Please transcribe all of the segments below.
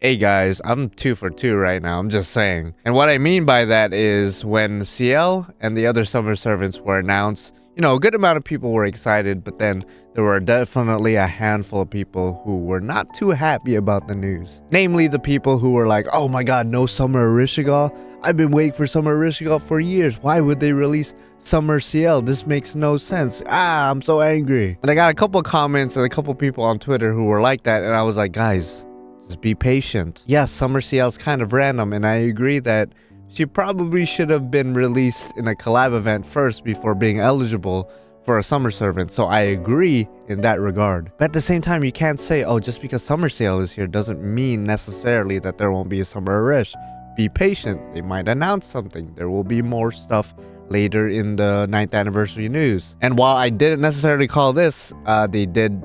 Hey guys, I'm 2 for 2 right now, I'm just saying. And what I mean by that is when CL and the other summer servants were announced, a good amount of people were excited, but then there were definitely a handful of people who were not too happy about the news. Namely the people who were like, oh my god, no Summer Arishigal? I've been waiting for Summer Arishigal for years. Why would they release Summer CL? This makes no sense. I'm so angry. And I got a couple comments and a couple people on Twitter who were like that, and I was like, guys, just be patient. Yes, Summer CL is kind of random, and I agree that she probably should have been released in a collab event first before being eligible for a summer servant. So I agree in that regard. But at the same time, you can't say, oh, just because Summer CL is here doesn't mean necessarily that there won't be a Summer Arish. Be patient. They might announce something. There will be more stuff later in the 9th anniversary news. And while I didn't necessarily call this, they did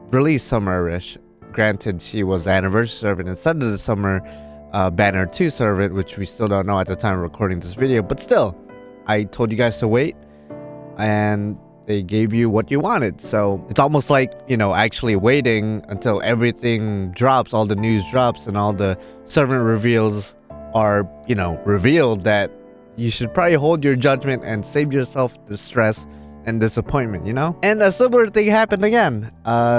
release Summer Arish. Granted, she was the anniversary servant instead of the summer banner 2 servant, which we still don't know at the time of recording this video. But still, I told you guys to wait, and they gave you what you wanted. So it's almost like, actually waiting until everything drops, all the news drops, and all the servant reveals are, revealed, that you should probably hold your judgment and save yourself the stress and disappointment, And a similar thing happened again.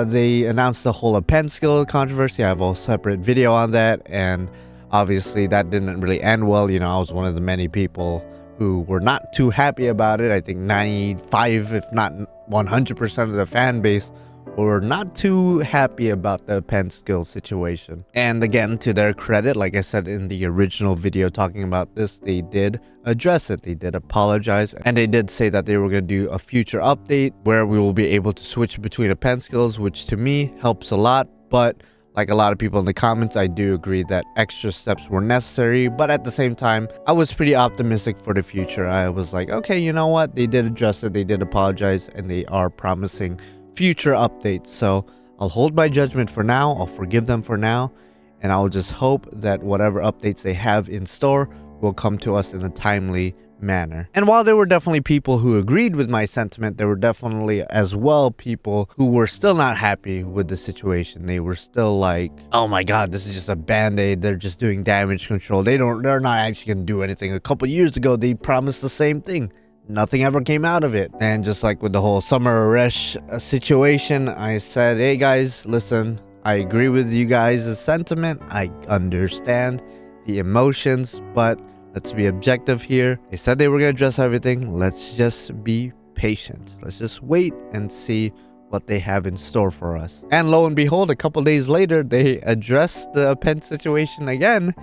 They announced the whole pen skill controversy. I have a separate video on that, and obviously that didn't really end well. I was one of the many people who were not too happy about it. I think 95, if not 100% of the fan base were not too happy about the pen skill situation. And again, to their credit, like I said in the original video talking about this, they did address it. They did apologize, and they did say that they were going to do a future update where we will be able to switch between the pen skills, which to me helps a lot. But like a lot of people in the comments, I do agree that extra steps were necessary. But at the same time, I was pretty optimistic for the future. I was like, okay, you know what? They did address it. They did apologize, and they are promising future updates. So I'll hold my judgment for now. I'll forgive them for now, and I'll just hope that whatever updates they have in store will come to us in a timely manner. And while there were definitely people who agreed with my sentiment, there were definitely as well people who were still not happy with the situation. They were still like, oh my god, this is just a band-aid. They're just doing damage control. They're not actually gonna do anything. A couple years ago they promised the same thing. Nothing ever came out of it. And just like with the whole Summer Arish situation, I said, hey guys, listen, I agree with you guys' sentiment. I understand the emotions, but let's be objective here. They said they were going to address everything. Let's just be patient. Let's just wait and see what they have in store for us. And lo and behold, a couple days later, they addressed the pen situation again.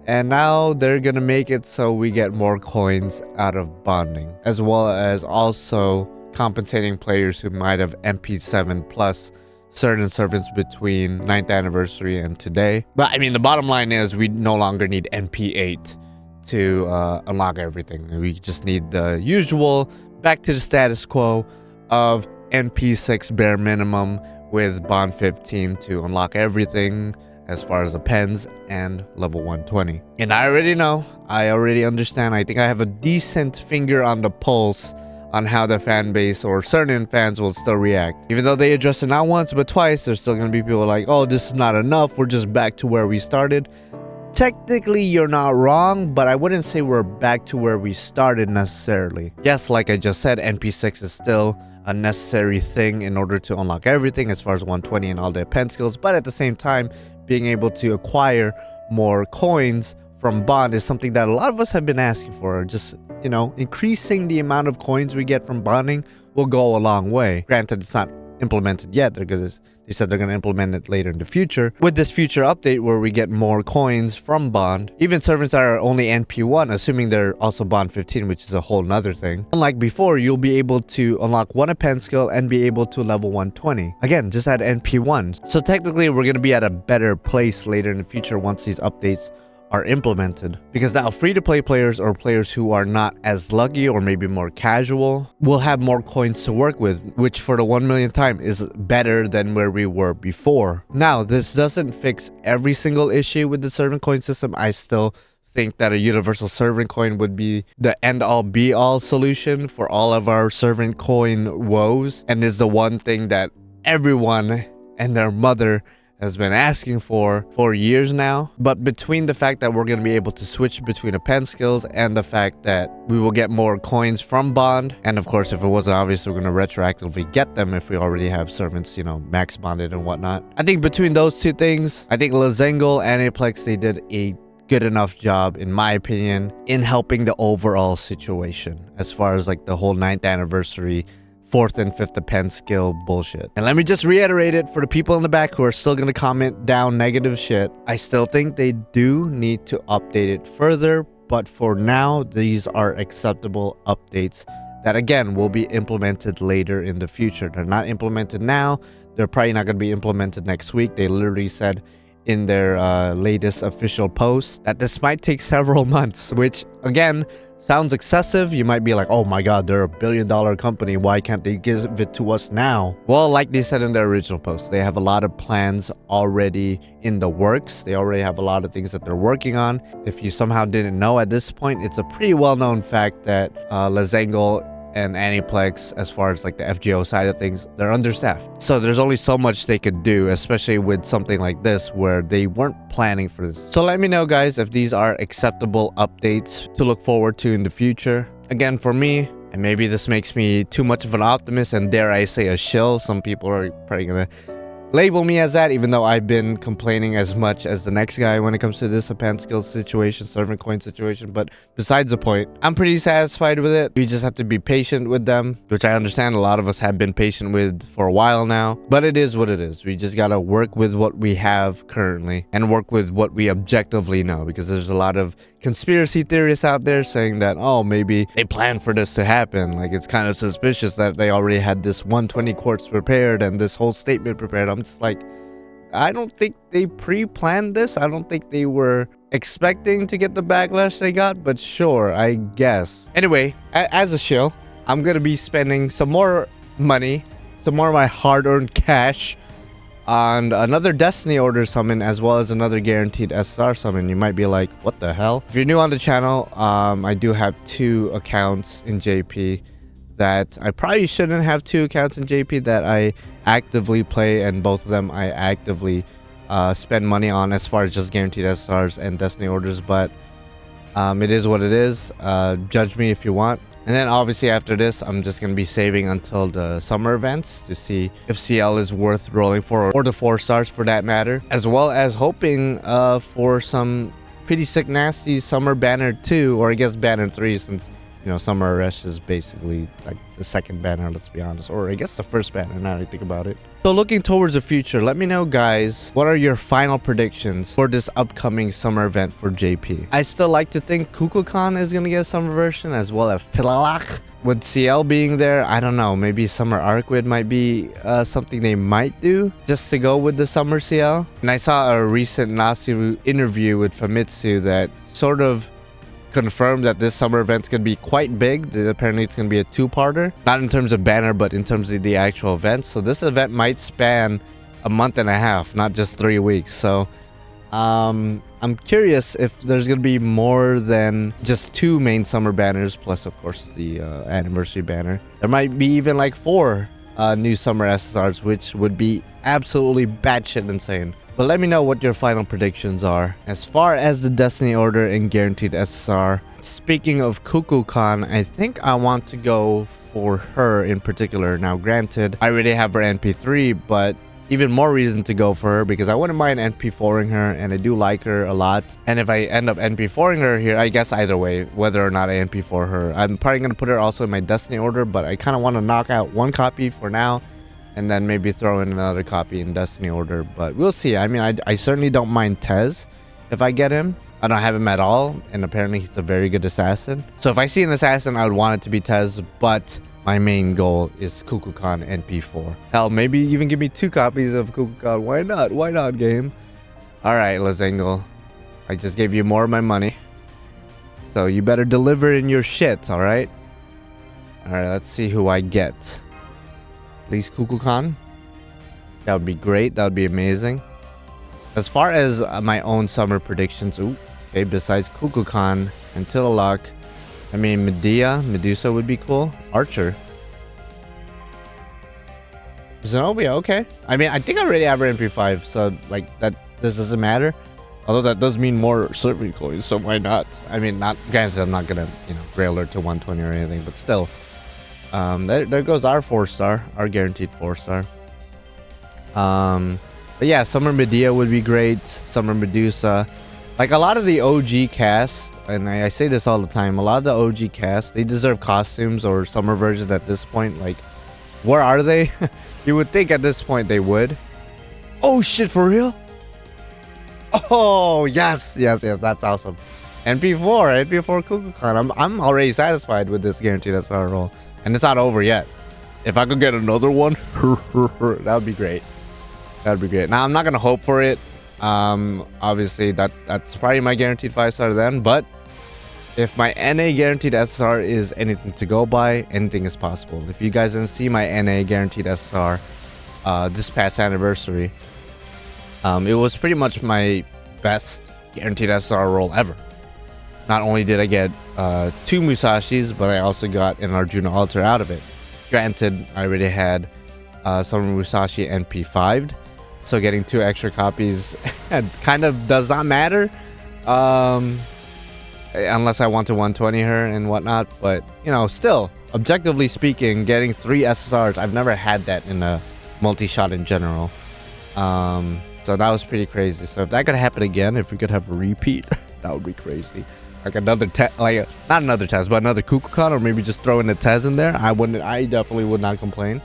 And now they're gonna make it so we get more coins out of bonding, as well as also compensating players who might have MP7 plus certain servants between 9th anniversary and today. But I mean, the bottom line is we no longer need MP8 to unlock everything. We just need the usual back to the status quo of MP6 bare minimum with bond 15 to unlock everything as far as the pens and level 120. And I already know, I already understand. I think I have a decent finger on the pulse on how the fan base or certain fans will still react. Even though they address it not once but twice, there's still gonna be people like, oh, this is not enough, we're just back to where we started. Technically, you're not wrong, but I wouldn't say we're back to where we started necessarily. Yes, like I just said, NP6 is still a necessary thing in order to unlock everything as far as 120 and all their pen skills, but at the same time, being able to acquire more coins from bond is something that a lot of us have been asking for. Just, increasing the amount of coins we get from bonding will go a long way. Granted, it's not implemented yet. They said they're going to implement it later in the future. With this future update where we get more coins from bond, even servants that are only NP1, assuming they're also bond 15, which is a whole nother thing. Unlike before, you'll be able to unlock one pen skill and be able to level 120. Again, just at NP1. So technically, we're going to be at a better place later in the future once these updates are implemented, because now free-to-play players or players who are not as lucky or maybe more casual will have more coins to work with, which for the 1 millionth time is better than where we were before. Now, this doesn't fix every single issue with the servant coin system. I still think that a universal servant coin would be the end-all be-all solution for all of our servant coin woes, and is the one thing that everyone and their mother has been asking for years now. But between the fact that we're going to be able to switch between the pen skills and the fact that we will get more coins from bond, and of course if it wasn't obvious, we're going to retroactively get them if we already have servants, you know, max bonded and whatnot. I think between those two things, I think Lasengle and Aplex, they did a good enough job, in my opinion, in helping the overall situation as far as like the whole 9th anniversary 4th and 5th pen skill bullshit. And let me just reiterate it for the people in the back who are still going to comment down negative shit. I still think they do need to update it further, but for now, these are acceptable updates that again will be implemented later in the future. They're not implemented now. They're probably not going to be implemented next week. They literally said in their latest official post that this might take several months, which again sounds excessive. You might be like, oh my god, they're $1 billion company, why can't they give it to us now? Well, like they said in their original post, they have a lot of plans already in the works. They already have a lot of things that they're working on. If you somehow didn't know at this point, it's a pretty well-known fact that Lasengle and Aniplex, as far as like the FGO side of things, they're understaffed. So there's only so much they could do, especially with something like this where they weren't planning for this. So let me know, guys, if these are acceptable updates to look forward to in the future. Again, for me, and maybe this makes me too much of an optimist and dare I say a shill, some people are probably gonna label me as that, even though I've been complaining as much as the next guy when it comes to this pen skills situation, servant coin situation. But besides the point, I'm pretty satisfied with it. We just have to be patient with them, which I understand a lot of us have been patient with for a while now. But it is what it is. We just gotta work with what we have currently and work with what we objectively know, because there's a lot of conspiracy theorists out there saying that, oh, maybe they planned for this to happen. Like, it's kind of suspicious that they already had this 120 quartz prepared and this whole statement prepared. I'm just like, I don't think they pre-planned this. I don't think they were expecting to get the backlash they got, but sure, I guess. Anyway, as a shill, I'm gonna be spending some more money, some more of my hard-earned cash on another Destiny order summon, as well as another guaranteed SSR summon. You might be like, what the hell? If you're new on the channel, I do have 2 accounts in JP that I probably shouldn't have 2 accounts in JP that I actively play, and both of them I actively spend money on as far as just guaranteed SSRs and Destiny orders. But it is what it is. Judge me if you want. And then obviously after this, I'm just going to be saving until the summer events to see if CL is worth rolling for, or the 4 stars for that matter, as well as hoping for some pretty sick nasty summer banner 2, or I guess banner 3, since, you know, summer rush is basically like the second banner, let's be honest, or I guess the first banner now that I think about it. So looking towards the future, let me know, guys, what are your final predictions for this upcoming summer event for JP? I still like to think Kukulkan is gonna get a summer version, as well as Tilalak. With CL being there, I don't know, maybe Summer Arcwid might be something they might do just to go with the summer CL. And I saw a recent Nasu interview with Famitsu that sort of confirmed that this summer event's gonna be quite big. Apparently it's gonna be a 2-parter, not in terms of banner but in terms of the actual event. So this event might span a month and a half, not just 3 weeks. So I'm curious if there's gonna be more than just 2 main summer banners, plus of course the anniversary banner. There might be even like 4 new summer SSRs, which would be absolutely batshit insane. But let me know what your final predictions are. As far as the Destiny order and guaranteed SSR, speaking of Kukulkan, I think I want to go for her in particular. Now granted, I already have her NP3, but even more reason to go for her because I wouldn't mind NP4ing her, and I do like her a lot. And if I end up NP4ing her here, I guess either way, whether or not I NP4 her, I'm probably going to put her also in my Destiny order, but I kind of want to knock out 1 copy for now, and then maybe throw in another copy in Destiny order. But we'll see. I mean, I certainly don't mind Tez if I get him. I don't have him at all, and apparently he's a very good assassin. So if I see an assassin, I would want it to be Tez, but my main goal is Kukulkan NP4. Hell, maybe even give me 2 copies of Kukulkan. Why not? Why not, game? Alright, Lasengle. I just gave you more of my money, so you better deliver in your shit, alright? Alright, let's see who I get. Please, Kukulkan. That would be great. That would be amazing. As far as my own summer predictions, okay, besides Kukulkan and Tilalak, I mean, Medusa would be cool. Archer. Zenobia, okay. I mean, I think I already have her MP5, so like that this doesn't matter. Although that does mean more serving coins, so why not? I mean, not granted, I'm not gonna, you know, rail her to 120 or anything, but still. There goes our 4-star, our guaranteed 4-star. But yeah, Summer Medea would be great. Summer Medusa. Like a lot of the OG cast, and I say this all the time, a lot of the OG cast, they deserve costumes or summer versions at this point. Like, where are they? You would think at this point they would. Oh shit, for real? Oh, yes, that's awesome. NP4 Kukulkan. I'm already satisfied with this guaranteed SR roll. And it's not over yet. If I could get another one, that would be great. That would be great. Now, I'm not going to hope for it. Obviously, that's probably my guaranteed 5-star then. But if my NA guaranteed SR is anything to go by, anything is possible. If you guys didn't see my NA guaranteed SR this past anniversary, it was pretty much my best guaranteed SR roll ever. Not only did I get 2 Musashis, but I also got an Arjuna Altar out of it. Granted, I already had some Musashi NP5'd, so getting 2 extra copies kind of does not matter. Unless I want to 120 her and whatnot. But, you know, still, objectively speaking, getting 3 SSRs, I've never had that in a multi-shot in general. So that was pretty crazy. So if that could happen again, if we could have a repeat, that would be crazy. Like another test, like not another test, but another Kukulkan, or maybe just throwing the Tez in there. I definitely would not complain.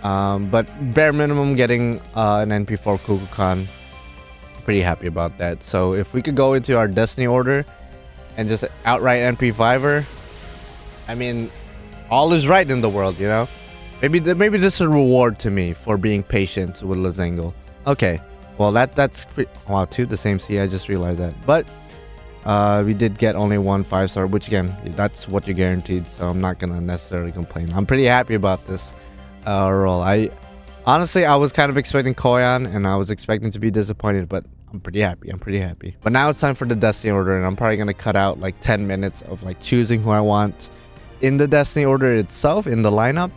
But bare minimum, getting an NP4 Kukulkan, pretty happy about that. So if we could go into our Destiny order and just outright NP5er, I mean, all is right in the world, you know. Maybe this is a reward to me for being patient with Lasengle. Okay, well that's wow, 2 the same C. I just realized that, but we did get only 1 5-star, which again, that's what you're guaranteed. So I'm not gonna necessarily complain. I'm pretty happy about this roll. I honestly, I was kind of expecting Koyan, and I was expecting to be disappointed, but I'm pretty happy. But now it's time for the Destiny order, and I'm probably gonna cut out like 10 minutes of like choosing who I want in the Destiny order itself in the lineup.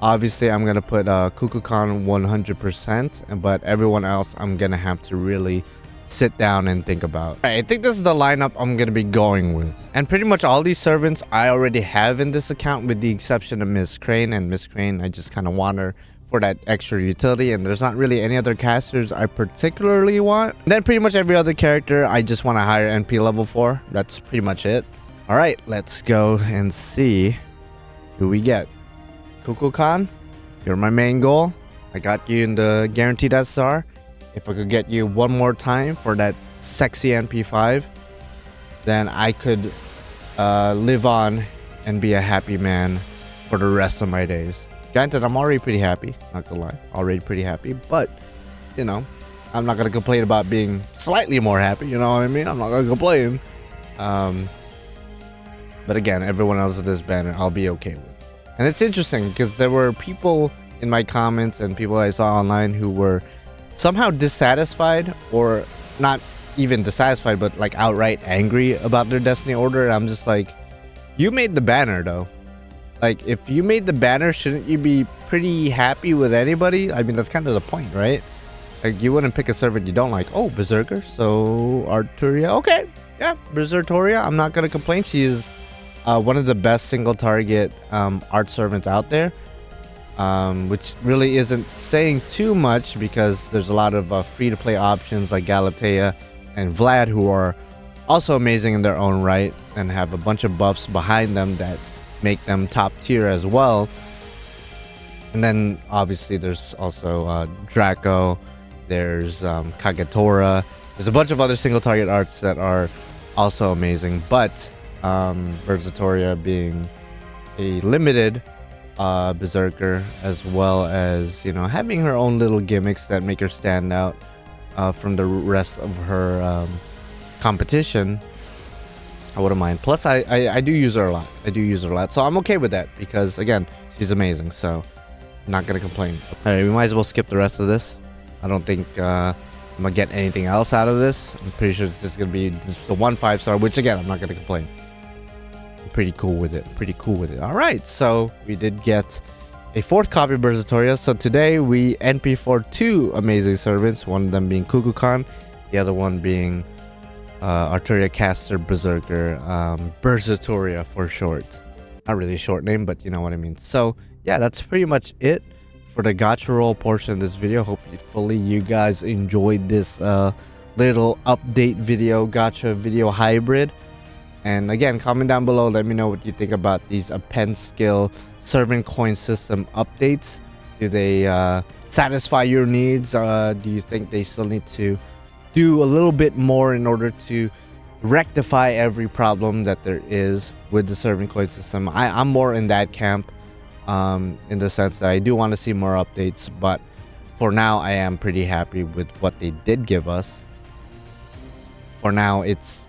Obviously, I'm gonna put Kukulkan 100%, but everyone else I'm gonna have to really sit down and think about. I think this is the lineup I'm gonna be going with, and pretty much all these servants I already have in this account, with the exception of Miss Crane. And Miss Crane, I just kind of want her for that extra utility, and there's not really any other casters I particularly want. And then pretty much every other character I just want a higher NP level for. That's pretty much it. All right, let's go and see who we get. Kukulkan, you're my main goal. I got you in the guaranteed SR. If I could get you one more time for that sexy NP5, then I could live on and be a happy man for the rest of my days. Granted, I'm already pretty happy, not gonna lie, already pretty happy, but, you know, I'm not gonna complain about being slightly more happy, you know what I mean? I'm not gonna complain. But again, everyone else in this banner, I'll be okay with. And it's interesting because there were people in my comments and people I saw online who were somehow dissatisfied, or not even dissatisfied, but like outright angry about their Destiny order. And I'm just like, you made the banner though. Like, if you made the banner, shouldn't you be pretty happy with anybody? I mean, that's kind of the point, right? Like, you wouldn't pick a servant you don't like. Oh, Berserker, so Arturia, okay, yeah, Bersertoria, I'm not gonna complain. She is one of the best single target art servants out there, which really isn't saying too much because there's a lot of free-to-play options like Galatea and Vlad, who are also amazing in their own right and have a bunch of buffs behind them that make them top tier as well. And then obviously there's also Draco, there's Kagetora, there's a bunch of other single target arts that are also amazing, but Bersertoria being a limited berserker, as well as, you know, having her own little gimmicks that make her stand out from the rest of her competition, I wouldn't mind. Plus, I do use her a lot. So I'm okay with that because, again, she's amazing. So I'm not gonna complain. All right, we might as well skip the rest of this. I don't think I'm gonna get anything else out of this. I'm pretty sure this is gonna be just the 1 5-star, which again, I'm not gonna complain. I'm pretty cool with it. All right, so we did get a 4th copy of Bersertoria. So today we NP for 2 amazing servants, one of them being Kukulkan, the other one being Arturia Caster Berserker, Bersertoria for short. Not really a short name, but you know what I mean. So yeah, that's pretty much it for the gacha roll portion of this video. Hopefully you guys enjoyed this little update video, gacha video hybrid. And again, comment down below, let me know what you think about these append skill servant coin system updates. Do they satisfy your needs? Do you think they still need to do a little bit more in order to rectify every problem that there is with the servant coin system? I'm more in that camp, in the sense that I do want to see more updates, but for now I am pretty happy with what they did give us. For now, it's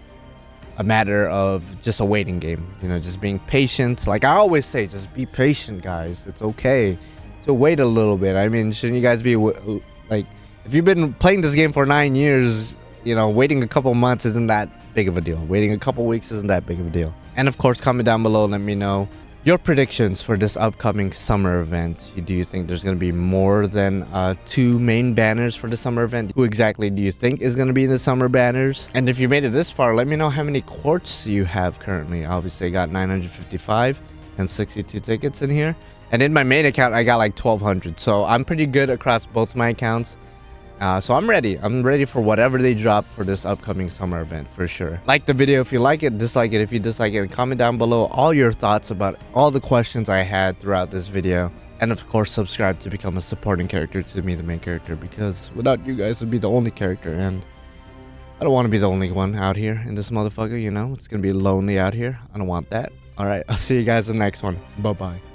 a matter of just a waiting game, you know, just being patient. Like I always say, just be patient, guys. It's okay to wait a little bit. I mean, shouldn't you guys be like, if you've been playing this game for 9 years, you know, waiting a couple months isn't that big of a deal. Waiting a couple weeks isn't that big of a deal. And of course, comment down below, let me know your predictions for this upcoming summer event. Do you think there's going to be more than 2 main banners for the summer event? Who exactly do you think is going to be in the summer banners? And if you made it this far, let me know how many quartz you have currently. Obviously, I got 955 and 62 tickets in here. And in my main account, I got like 1200. So I'm pretty good across both my accounts. So I'm ready. I'm ready for whatever they drop for this upcoming summer event for sure. Like the video if you like it, dislike it if you dislike it, and comment down below all your thoughts about all the questions I had throughout this video. And of course, subscribe to become a supporting character to me, the main character, because without you guys, I'd be the only character, and I don't want to be the only one out here in this motherfucker, you know? It's gonna be lonely out here. I don't want that. Alright, I'll see you guys in the next one. Bye-bye.